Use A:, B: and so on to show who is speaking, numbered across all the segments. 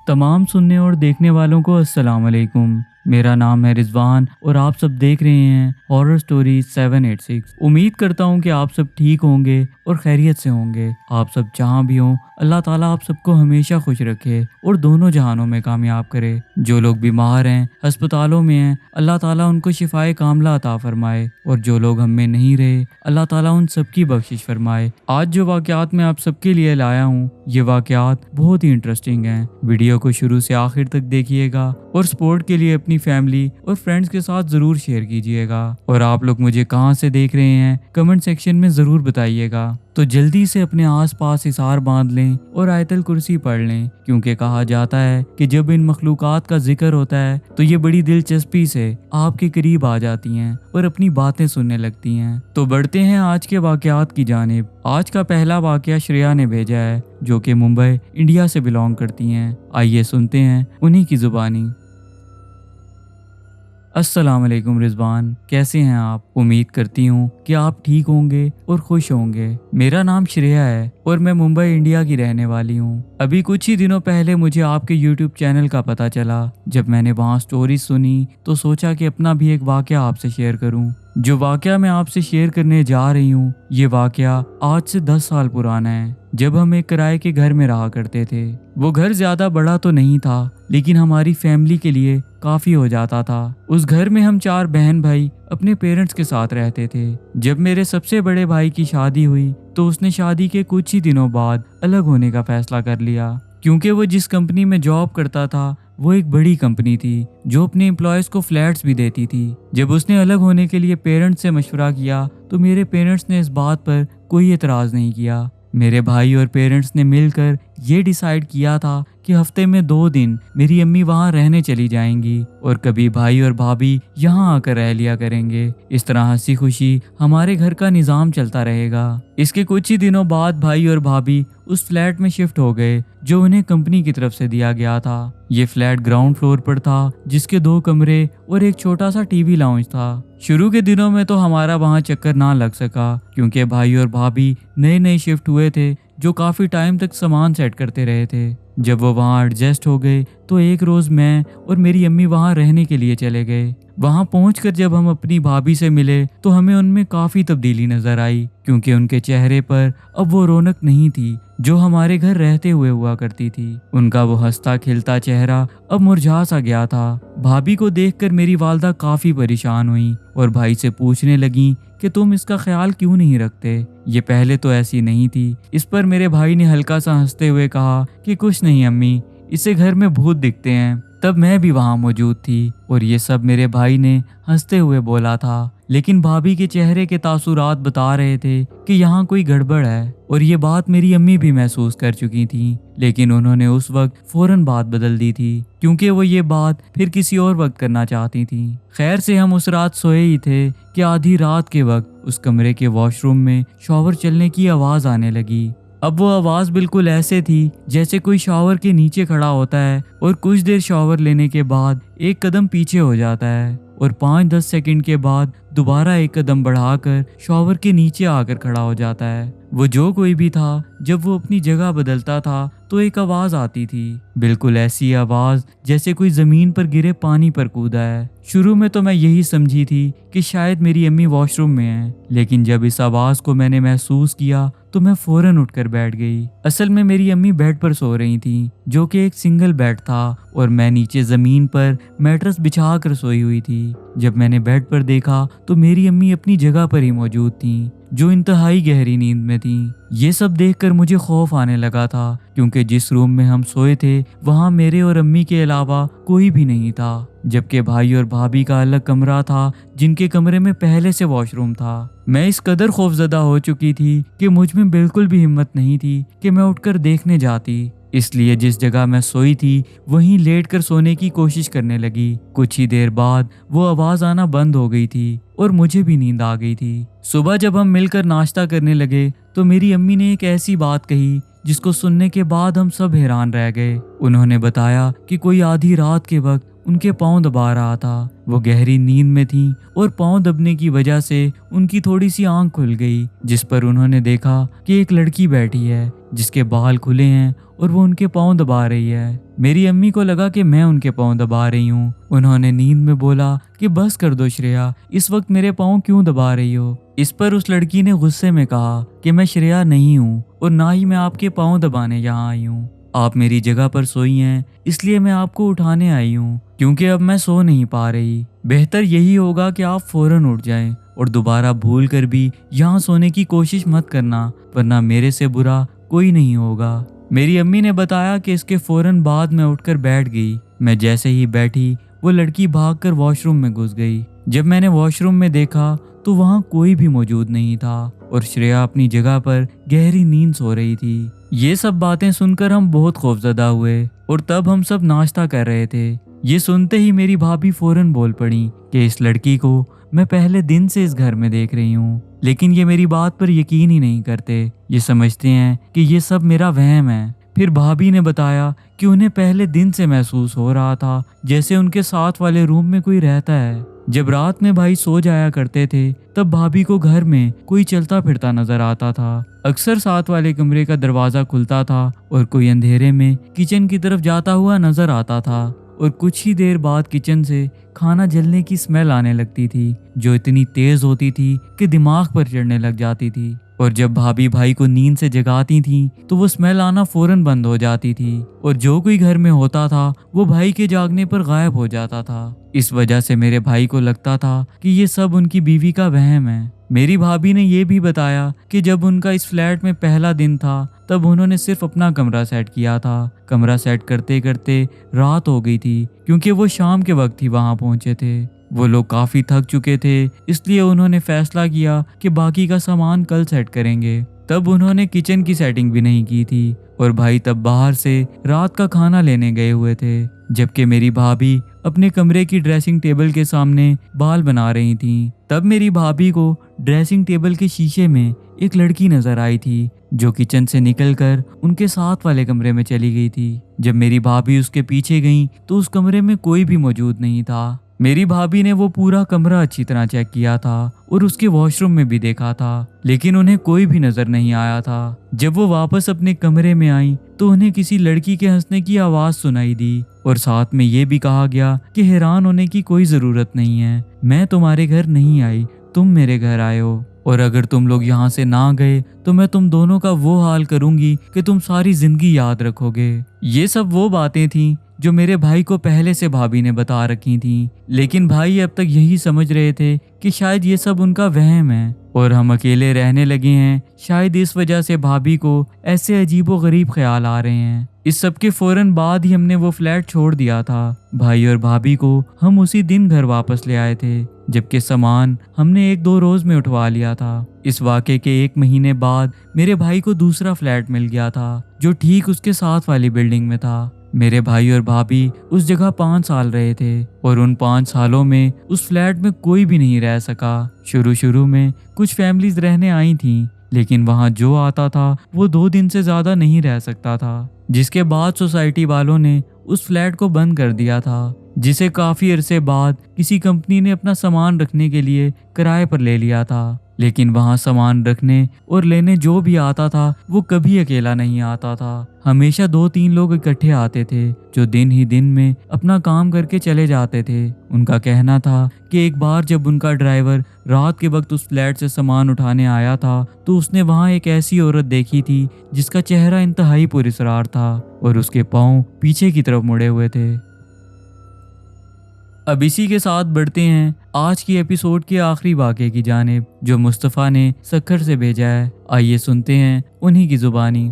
A: तमाम सुनने और देखने वालों को अस्सलाम वालेकुम। मेरा नाम है रिजवान और आप सब देख रहे हैं हॉरर स्टोरी 786। उम्मीद करता हूँ कि आप सब ठीक होंगे और खैरियत से होंगे। आप सब जहाँ भी हों, अल्लाह ताला आप सबको हमेशा खुश रखे और दोनों जहानों में कामयाब करे। जो लोग बीमार हैं, अस्पतालों में हैं, अल्लाह ताला उनको शिफाए कामला अता फरमाए और जो लोग हम में नहीं रहे, अल्लाह ताला उन सबकी बख्शिश फरमाए। आज जो वाक़यात मैं आप सबके लिए लाया हूँ, ये वाक़यात बहुत ही इंटरेस्टिंग हैं। वीडियो को शुरू से आखिर तक देखिएगा और सपोर्ट के लिए अपनी फैमिली और फ्रेंड्स के साथ जरूर शेयर कीजिएगा। और आप लोग मुझे कहां से देख रहे हैं कमेंट सेक्शन में जरूर बताइएगा। तो जल्दी से अपने आसपास हिसार बांध लें और आयतल कुर्सी पढ़ लें, क्योंकि कहा जाता है कि जब इन मखलूकात का जिक्र होता है तो ये बड़ी दिलचस्पी से आपके करीब आ जाती हैं और अपनी बातें सुनने लगती हैं। तो बढ़ते हैं आज के वाकयात की जानिब। आज का पहला वाकया श्रेया ने भेजा है, जो कि मुंबई इंडिया से बिलोंग करती हैं। आइए सुनते हैं उन्हीं की जुबानी। अस्सलाम वालेकुम रिजवान, कैसे हैं आप? उम्मीद करती हूँ कि आप ठीक होंगे और खुश होंगे। मेरा नाम श्रेया है और मैं मुंबई इंडिया की रहने वाली हूँ। अभी कुछ ही दिनों पहले मुझे आपके यूट्यूब चैनल का पता चला। जब मैंने वहाँ स्टोरी सुनी तो सोचा कि अपना भी एक वाकया आपसे शेयर करूँ। जो वाकया मैं आपसे शेयर करने जा रही हूँ, ये वाकया आज से 10 साल पुराना है, जब हम एक किराए के घर में रहा करते थे। वो घर ज्यादा बड़ा तो नहीं था, लेकिन हमारी फैमिली के लिए काफी हो जाता था। उस घर में हम 4 बहन भाई अपने पेरेंट्स के साथ रहते थे। जब मेरे सबसे बड़े भाई की शादी हुई तो उसने शादी के कुछ ही दिनों बाद अलग होने का फैसला कर लिया, क्योंकि वो जिस कंपनी में जॉब करता था वो एक बड़ी कंपनी थी जो अपने एम्प्लॉयज को फ्लैट्स भी देती थी। जब उसने अलग होने के लिए पेरेंट्स से मशवरा किया तो मेरे पेरेंट्स ने इस बात पर कोई एतराज नहीं किया। मेरे भाई और पेरेंट्स ने मिलकर ये डिसाइड किया था कि हफ्ते में 2 दिन मेरी अम्मी वहाँ रहने चली जाएंगी और कभी भाई और भाभी यहाँ आकर रह लिया करेंगे। इस तरह हंसी खुशी हमारे घर का निज़ाम चलता रहेगा। इसके कुछ ही दिनों बाद भाई और भाभी उस फ्लैट में शिफ्ट हो गए जो उन्हें कंपनी की तरफ से दिया गया था। ये फ्लैट ग्राउंड फ्लोर पर था, जिसके 2 कमरे और एक छोटा सा टीवी लाउंज था। शुरू के दिनों में तो हमारा वहाँ चक्कर ना लग सका, क्योंकि भाई और भाभी नए नए शिफ्ट हुए थे जो काफी टाइम तक सामान सेट करते रहे थे। जब वो वहाँ एडजस्ट हो गए तो एक रोज मैं और मेरी अम्मी वहाँ रहने के लिए चले गए। वहाँ पहुंचकर जब हम अपनी भाभी से मिले तो हमें उनमें काफी तब्दीली नजर आई, क्योंकि उनके चेहरे पर अब वो रौनक नहीं थी जो हमारे घर रहते हुए हुआ करती थी। उनका वो हंसता खिलता चेहरा अब मुरझा सा गया था। भाभी को देखकर मेरी वालदा काफी परेशान हुई और भाई से पूछने लगी कि तुम इसका ख्याल क्यों नहीं रखते, ये पहले तो ऐसी नहीं थी। इस पर मेरे भाई ने हल्का सा हंसते हुए कहा कि कुछ नहीं अम्मी, इसे घर में भूत दिखते हैं। तब मैं भी वहाँ मौजूद थी और ये सब मेरे भाई ने हंसते हुए बोला था, लेकिन भाभी के चेहरे के तासुरात बता रहे थे कि यहाँ कोई गड़बड़ है। और ये बात मेरी अम्मी भी महसूस कर चुकी थी, लेकिन उन्होंने उस वक्त फौरन बात बदल दी थी, क्योंकि वो ये बात फिर किसी और वक्त करना चाहती थी। खैर से हम उस रात सोए ही थे कि आधी रात के वक्त उस कमरे के वॉशरूम में शॉवर चलने की आवाज आने लगी। अब वो आवाज बिल्कुल ऐसे थी जैसे कोई शॉवर के नीचे खड़ा होता है और कुछ देर शॉवर लेने के बाद एक कदम पीछे हो जाता है और 5-10 सेकंड के बाद दोबारा एक कदम बढ़ाकर शॉवर के नीचे आकर खड़ा हो जाता है। वो जो कोई भी था, जब वो अपनी जगह बदलता था तो एक आवाज आती थी, बिल्कुल ऐसी आवाज जैसे कोई जमीन पर गिरे पानी पर कूदा है। शुरू में तो मैं यही समझी थी कि शायद मेरी अम्मी वॉशरूम में है, लेकिन जब इस आवाज को मैंने महसूस किया तो मैं फौरन उठकर बैठ गई। असल में मेरी अम्मी बेड पर सो रही थी, जो कि एक सिंगल बेड था, और मैं नीचे जमीन पर मैट्रेस बिछा कर सोई हुई थी। जब मैंने बेड पर देखा तो मेरी अम्मी अपनी जगह पर ही मौजूद थी, जो इंतहाई गहरी नींद में थी। ये सब देखकर मुझे खौफ आने लगा था, क्योंकि जिस रूम में हम सोए थे वहाँ मेरे और अम्मी के अलावा कोई भी नहीं था, जबकि भाई और भाभी का अलग कमरा था, जिनके कमरे में पहले से वॉशरूम था। मैं इस कदर खौफजदा हो चुकी थी कि मुझ में बिल्कुल भी हिम्मत नहीं थी कि मैं उठकर देखने जाती। इसलिए जिस जगह मैं सोई थी वहीं लेटकर सोने की कोशिश करने लगी। कुछ ही देर बाद वो आवाज आना बंद हो गई थी और मुझे भी नींद आ गई थी। सुबह जब हम मिलकर नाश्ता करने लगे तो मेरी अम्मी ने एक ऐसी बात कही जिसको सुनने के बाद हम सब हैरान रह गए। उन्होंने बताया कि कोई आधी रात के वक्त उनके पाँव दबा रहा था। वो गहरी नींद में थीं और पाँव दबने की वजह से उनकी थोड़ी सी आंख खुल गई, जिस पर उन्होंने देखा कि एक लड़की बैठी है जिसके बाल खुले हैं और वो उनके पाँव दबा रही है। मेरी अम्मी को लगा कि मैं उनके पाँव दबा रही हूँ। उन्होंने नींद में बोला कि बस कर दो श्रेया, इस वक्त मेरे पाँव क्यों दबा रही हो। इस पर उस लड़की ने गुस्से में कहा कि मैं श्रेया नहीं हूँ और ना ही मैं आपके पाँव दबाने यहाँ आई हूँ। आप मेरी जगह पर सोई हैं, इसलिए मैं आपको उठाने आई हूँ, क्योंकि अब मैं सो नहीं पा रही। बेहतर यही होगा कि आप फौरन उठ जाएं और दोबारा भूल कर भी यहाँ सोने की कोशिश मत करना, वरना मेरे से बुरा कोई नहीं होगा। मेरी अम्मी ने बताया कि इसके फौरन बाद मैं उठकर बैठ गई। मैं जैसे ही बैठी वो लड़की भागकर वॉशरूम में घुस गई। जब मैंने वॉशरूम में देखा तो वहाँ कोई भी मौजूद नहीं था और श्रेया अपनी जगह पर गहरी नींद सो रही थी। ये सब बातें सुनकर हम बहुत खौफजदा हुए और तब हम सब नाश्ता कर रहे थे। ये सुनते ही मेरी भाभी फौरन बोल पड़ी कि इस लड़की को मैं पहले दिन से इस घर में देख रही हूँ, लेकिन ये मेरी बात पर यकीन ही नहीं करते। ये समझते हैं कि ये सब मेरा वहम है। फिर भाभी ने बताया कि उन्हें पहले दिन से महसूस हो रहा था जैसे उनके साथ वाले रूम में कोई रहता है। जब रात में भाई सो जाया करते थे तब भाभी को घर में कोई चलता फिरता नजर आता था। अक्सर साथ वाले कमरे का दरवाजा खुलता था और कोई अंधेरे में किचन की तरफ जाता हुआ नजर आता था और कुछ ही देर बाद किचन से खाना जलने की स्मेल आने लगती थी, जो इतनी तेज होती थी कि दिमाग पर चढ़ने लग जाती थी। और जब भाभी भाई को नींद से जगाती थी तो वो स्मेल आना फौरन बंद हो जाती थी और जो कोई घर में होता था वो भाई के जागने पर गायब हो जाता था। इस वजह से मेरे भाई को लगता था कि ये सब उनकी बीवी का वहम है। मेरी भाभी ने ये भी बताया कि जब उनका इस फ्लैट में पहला दिन था तब उन्होंने सिर्फ अपना कमरा सेट किया था। कमरा सेट करते करते रात हो गई थी, क्योंकि वो शाम के वक्त ही वहां पहुंचे थे। वो लोग काफी थक चुके थे, इसलिए उन्होंने फैसला किया कि बाकी का सामान कल सेट करेंगे। तब उन्होंने किचन की सेटिंग भी नहीं की थी और भाई तब बाहर से रात का खाना लेने गए हुए थे, जबकि मेरी भाभी अपने कमरे की ड्रेसिंग टेबल के सामने बाल बना रही थीं। तब मेरी भाभी को ड्रेसिंग टेबल के शीशे में एक लड़की नजर आई थी, जो किचन से निकलकर उनके साथ वाले कमरे में चली गई थी। जब मेरी भाभी उसके पीछे गई तो उस कमरे में कोई भी मौजूद नहीं था। मेरी भाभी ने वो पूरा कमरा अच्छी तरह चेक किया था और उसके वॉशरूम में भी देखा था, लेकिन उन्हें कोई भी नजर नहीं आया था। जब वो वापस अपने कमरे में आई तो उन्हें किसी लड़की के हंसने की आवाज सुनाई दी और साथ में ये भी कहा गया कि हैरान होने की कोई जरूरत नहीं है, मैं तुम्हारे घर नहीं आई, तुम मेरे घर आए हो, और अगर तुम लोग यहाँ से ना गए तो मैं तुम दोनों का वो हाल करूंगी कि तुम सारी जिंदगी याद रखोगे। ये सब वो बातें थीं जो मेरे भाई को पहले से भाभी ने बता रखी थी, लेकिन भाई अब तक यही समझ रहे थे कि शायद ये सब उनका वहम है और हम अकेले रहने लगे हैं। शायद इस वजह से भाभी को ऐसे अजीबो गरीब ख्याल आ रहे हैं। इस सब के फौरन बाद ही हमने वो फ्लैट छोड़ दिया था। भाई और भाभी को हम उसी दिन घर वापस ले आए थे, जबकि सामान हमने 1-2 रोज में उठवा लिया था। इस वाक़े के 1 महीने बाद मेरे भाई को दूसरा फ्लैट मिल गया था, जो ठीक उसके साथ वाली बिल्डिंग में था। मेरे भाई और भाभी उस जगह 5 साल रहे थे और उन 5 सालों में उस फ्लैट में कोई भी नहीं रह सका। शुरू में कुछ फैमिलीज रहने आई थीं, लेकिन वहां जो आता था वो 2 दिन से ज्यादा नहीं रह सकता था, जिसके बाद सोसाइटी वालों ने उस फ्लैट को बंद कर दिया था, जिसे काफी अरसे बाद किसी कंपनी ने अपना सामान रखने के लिए किराए पर ले लिया था। लेकिन वहां सामान रखने और लेने जो भी आता था वो कभी अकेला नहीं आता था। हमेशा 2-3 लोग इकट्ठे आते थे, जो दिन ही दिन में अपना काम करके चले जाते थे। उनका कहना था कि एक बार जब उनका ड्राइवर रात के वक्त उस फ्लैट से सामान उठाने आया था तो उसने वहां एक ऐसी औरत देखी थी जिसका चेहरा इंतहाई पुरस्कार था और उसके पाँव पीछे की तरफ मुड़े हुए थे। अब इसी के साथ बढ़ते हैं आज की एपिसोड के आखिरी वाक़े की जानिब, जो मुस्तफ़ा ने सक्खर से भेजा है। आइए सुनते हैं उन्हीं की ज़ुबानी।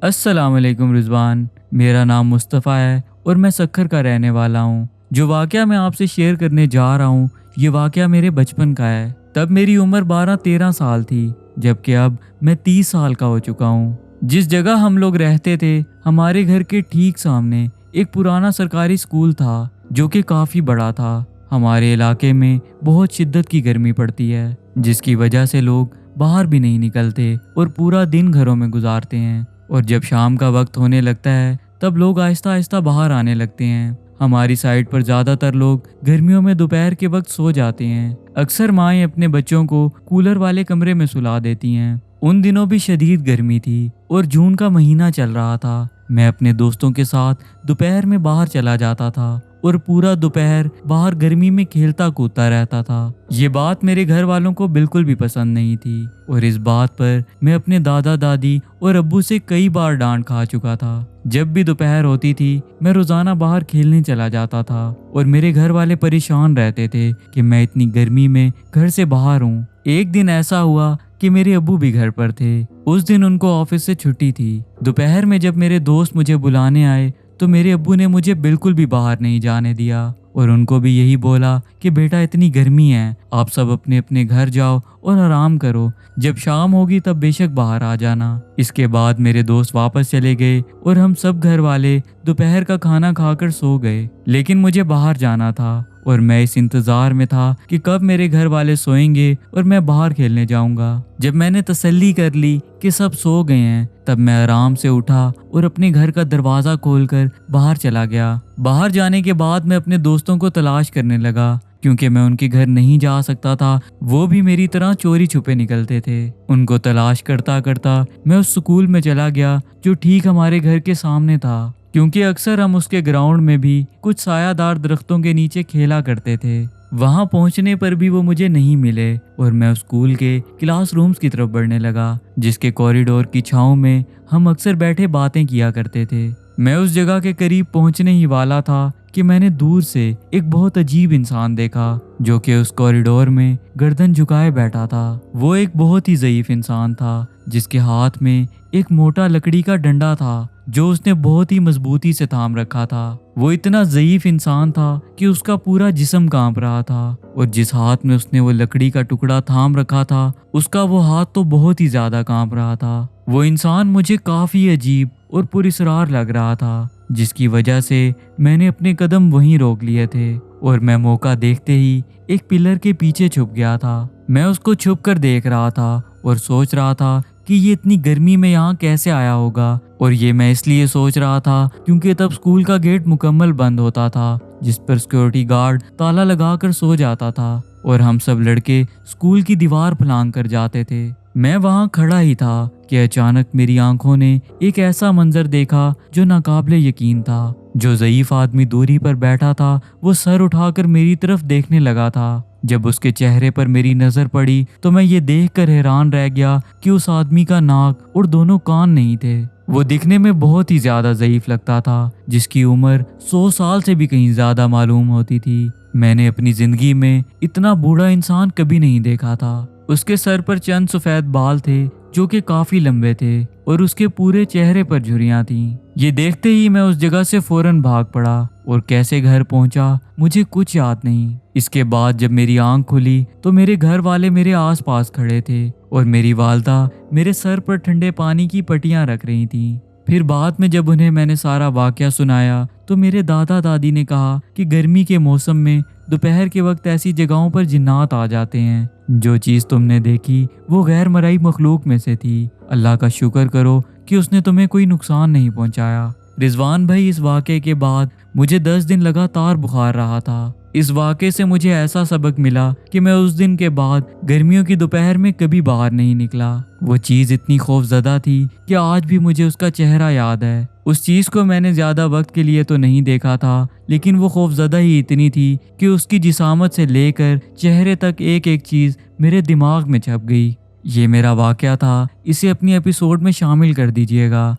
A: अस्सलाम वालेकुम रिजवान, मेरा नाम मुस्तफ़ा है और मैं सक्खर का रहने वाला हूँ। जो वाक़या मैं आपसे शेयर करने जा रहा हूँ ये वाक़या मेरे बचपन का है। तब मेरी उम्र 12-13 साल थी, जबकि अब मैं 30 साल का हो चुका हूँ। जिस जगह हम लोग रहते थे हमारे घर के ठीक सामने एक पुराना सरकारी स्कूल था, जो कि काफ़ी बड़ा था। हमारे इलाके में बहुत शिद्दत की गर्मी पड़ती है, जिसकी वजह से लोग बाहर भी नहीं निकलते और पूरा दिन घरों में गुजारते हैं। और जब शाम का वक्त होने लगता है तब लोग आहिस्ता आहिस्ता बाहर आने लगते हैं। हमारी साइड पर ज़्यादातर लोग गर्मियों में दोपहर के वक्त सो जाते हैं। अक्सर माएँ अपने बच्चों को कूलर वाले कमरे में सुला देती हैं। उन दिनों भी शदीद गर्मी थी और जून का महीना चल रहा था। मैं अपने दोस्तों के साथ दोपहर में बाहर चला जाता था और पूरा दोपहर बाहर गर्मी में खेलता कूदता रहता था। ये बात मेरे घर वालों को बिल्कुल भी पसंद नहीं थी और इस बात पर मैं अपने दादा दादी और अब्बू से कई बार डांट खा चुका था। जब भी दोपहर होती थी मैं रोजाना बाहर खेलने चला जाता था और मेरे घर वाले परेशान रहते थे कि मैं इतनी गर्मी में घर से बाहर हूँ। एक दिन ऐसा हुआ कि मेरे अब्बू भी घर पर थे। उस दिन उनको ऑफिस से छुट्टी थी। दोपहर में जब मेरे दोस्त मुझे बुलाने आए तो मेरे अब्बू ने मुझे बिल्कुल भी बाहर नहीं जाने दिया और उनको भी यही बोला कि बेटा इतनी गर्मी है, आप सब अपने अपने घर जाओ और आराम करो, जब शाम होगी तब बेशक बाहर आ जाना। इसके बाद मेरे दोस्त वापस चले गए और हम सब घर वाले दोपहर का खाना खाकर सो गए। लेकिन मुझे बाहर जाना था और मैं इस इंतजार में था कि कब मेरे घर वाले सोएंगे और मैं बाहर खेलने जाऊंगा। जब मैंने तसल्ली कर ली कि सब सो गए हैं तब मैं आराम से उठा और अपने घर का दरवाजा खोलकर बाहर चला गया। बाहर जाने के बाद मैं अपने दोस्तों को तलाश करने लगा क्योंकि मैं उनके घर नहीं जा सकता था। वो भी मेरी तरह चोरी छुपे निकलते थे। उनको तलाश करता करता मैं उस स्कूल में चला गया जो ठीक हमारे घर के सामने था, क्योंकि अक्सर हम उसके ग्राउंड में भी कुछ सायादार दरख्तों के नीचे खेला करते थे। वहां पहुंचने पर भी वो मुझे नहीं मिले और मैं उस स्कूल के क्लासरूम्स की तरफ बढ़ने लगा जिसके कॉरिडोर की छांव में हम अक्सर बैठे बातें किया करते थे। मैं उस जगह के करीब पहुंचने ही वाला था कि मैंने दूर से एक बहुत अजीब इंसान देखा जो कि उस कॉरिडोर में गर्दन झुकाए बैठा था। वो एक बहुत ही ज़ईफ इंसान था जिसके हाथ में एक मोटा लकड़ी का डंडा था जो उसने बहुत ही मजबूती से थाम रखा था। वो इतना ज़ईफ इंसान था कि उसका पूरा जिस्म कांप रहा था और जिस हाथ में उसने वो लकड़ी का टुकड़ा थाम रखा था उसका वो हाथ तो बहुत ही ज्यादा कांप रहा था। वो इंसान मुझे काफी अजीब और पुरस्कार लग रहा था जिसकी वजह से मैंने अपने कदम वहीं रोक लिए थे और मैं मौका देखते ही एक पिलर के पीछे छुप गया था। मैं उसको छुप कर देख रहा था और सोच रहा था कि ये इतनी गर्मी में यहाँ कैसे आया होगा। और ये मैं इसलिए सोच रहा था क्योंकि तब स्कूल का गेट मुकम्मल बंद होता था जिस पर सिक्योरिटी गार्ड ताला लगाकर सो जाता था और हम सब लड़के स्कूल की दीवार फलांग कर जाते थे। मैं वहां खड़ा ही था कि अचानक मेरी आंखों ने एक ऐसा मंजर देखा जो नाकाबिले यकीन था। जो ज़ईफ आदमी दूरी पर बैठा था वो सर उठाकर मेरी तरफ देखने लगा था। जब उसके चेहरे पर मेरी नजर पड़ी तो मैं ये देखकर हैरान रह गया कि उस आदमी का नाक और दोनों कान नहीं थे। वो दिखने में बहुत ही ज्यादा ज़ईफ लगता था जिसकी उम्र 100 साल से भी कहीं ज्यादा मालूम होती थी। मैंने अपनी जिंदगी में इतना बूढ़ा इंसान कभी नहीं देखा था। उसके सर पर चंद सफेद बाल थे जो कि काफी लंबे थे और उसके पूरे चेहरे पर झुर्रियां थीं। ये देखते ही मैं उस जगह से फौरन भाग पड़ा और कैसे घर पहुंचा मुझे कुछ याद नहीं। इसके बाद जब मेरी आंख खुली तो मेरे घर वाले मेरे आसपास खड़े थे और मेरी वालदा मेरे सर पर ठंडे पानी की पट्टियां रख रही थीं। फिर बाद में जब उन्हें मैंने सारा वाकया सुनाया तो मेरे दादा दादी ने कहा कि गर्मी के मौसम में दोपहर के वक्त ऐसी जगहों पर जिन्नात आ जाते हैं। जो चीज़ तुमने देखी वो गैर मरई मखलूक में से थी। अल्लाह का शुक्र करो कि उसने तुम्हें कोई नुकसान नहीं पहुंचाया। रिजवान भाई, इस वाक़े के बाद मुझे 10 दिन लगातार बुखार रहा था। इस वाक़े से मुझे ऐसा सबक मिला कि मैं उस दिन के बाद गर्मियों की दोपहर में कभी बाहर नहीं निकला। वो चीज़ इतनी खौफजदा थी कि आज भी मुझे उसका चेहरा याद है। उस चीज़ को मैंने ज़्यादा वक्त के लिए तो नहीं देखा था, लेकिन वो खौफजदा ही इतनी थी कि उसकी जिसामत से लेकर चेहरे तक एक एक चीज़ मेरे दिमाग में छप गई। ये मेरा वाक़या था, इसे अपनी एपिसोड में शामिल कर दीजिएगा।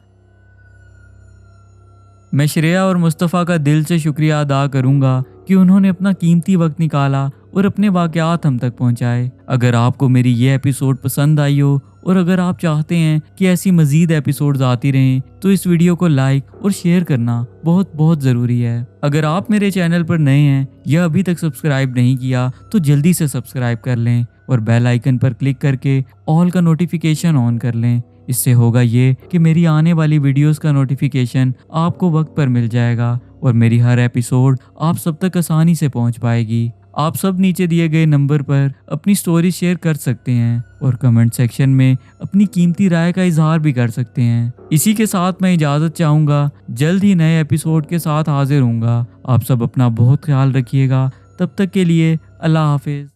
A: मैं श्रेया और मुस्तफ़ा का दिल से शुक्रिया अदा करूंगा कि उन्होंने अपना कीमती वक्त निकाला और अपने वाक़यात हम तक पहुंचाए। अगर आपको मेरी ये एपिसोड पसंद आई हो और अगर आप चाहते हैं कि ऐसी मज़ीद एपिसोड्स आती रहें तो इस वीडियो को लाइक और शेयर करना बहुत बहुत ज़रूरी है। अगर आप मेरे चैनल पर नए हैं या अभी तक सब्सक्राइब नहीं किया तो जल्दी से सब्सक्राइब कर लें और बेल आइकन पर क्लिक करके ऑल का नोटिफिकेशन ऑन कर लें। इससे होगा ये कि मेरी आने वाली वीडियोस का नोटिफिकेशन आपको वक्त पर मिल जाएगा और मेरी हर एपिसोड आप सब तक आसानी से पहुंच पाएगी। आप सब नीचे दिए गए नंबर पर अपनी स्टोरी शेयर कर सकते हैं और कमेंट सेक्शन में अपनी कीमती राय का इजहार भी कर सकते हैं। इसी के साथ मैं इजाज़त चाहूँगा, जल्द ही नए एपिसोड के साथ हाजिर होऊंगा। आप सब अपना बहुत ख्याल रखिएगा। तब तक के लिए अल्लाह हाफिज़।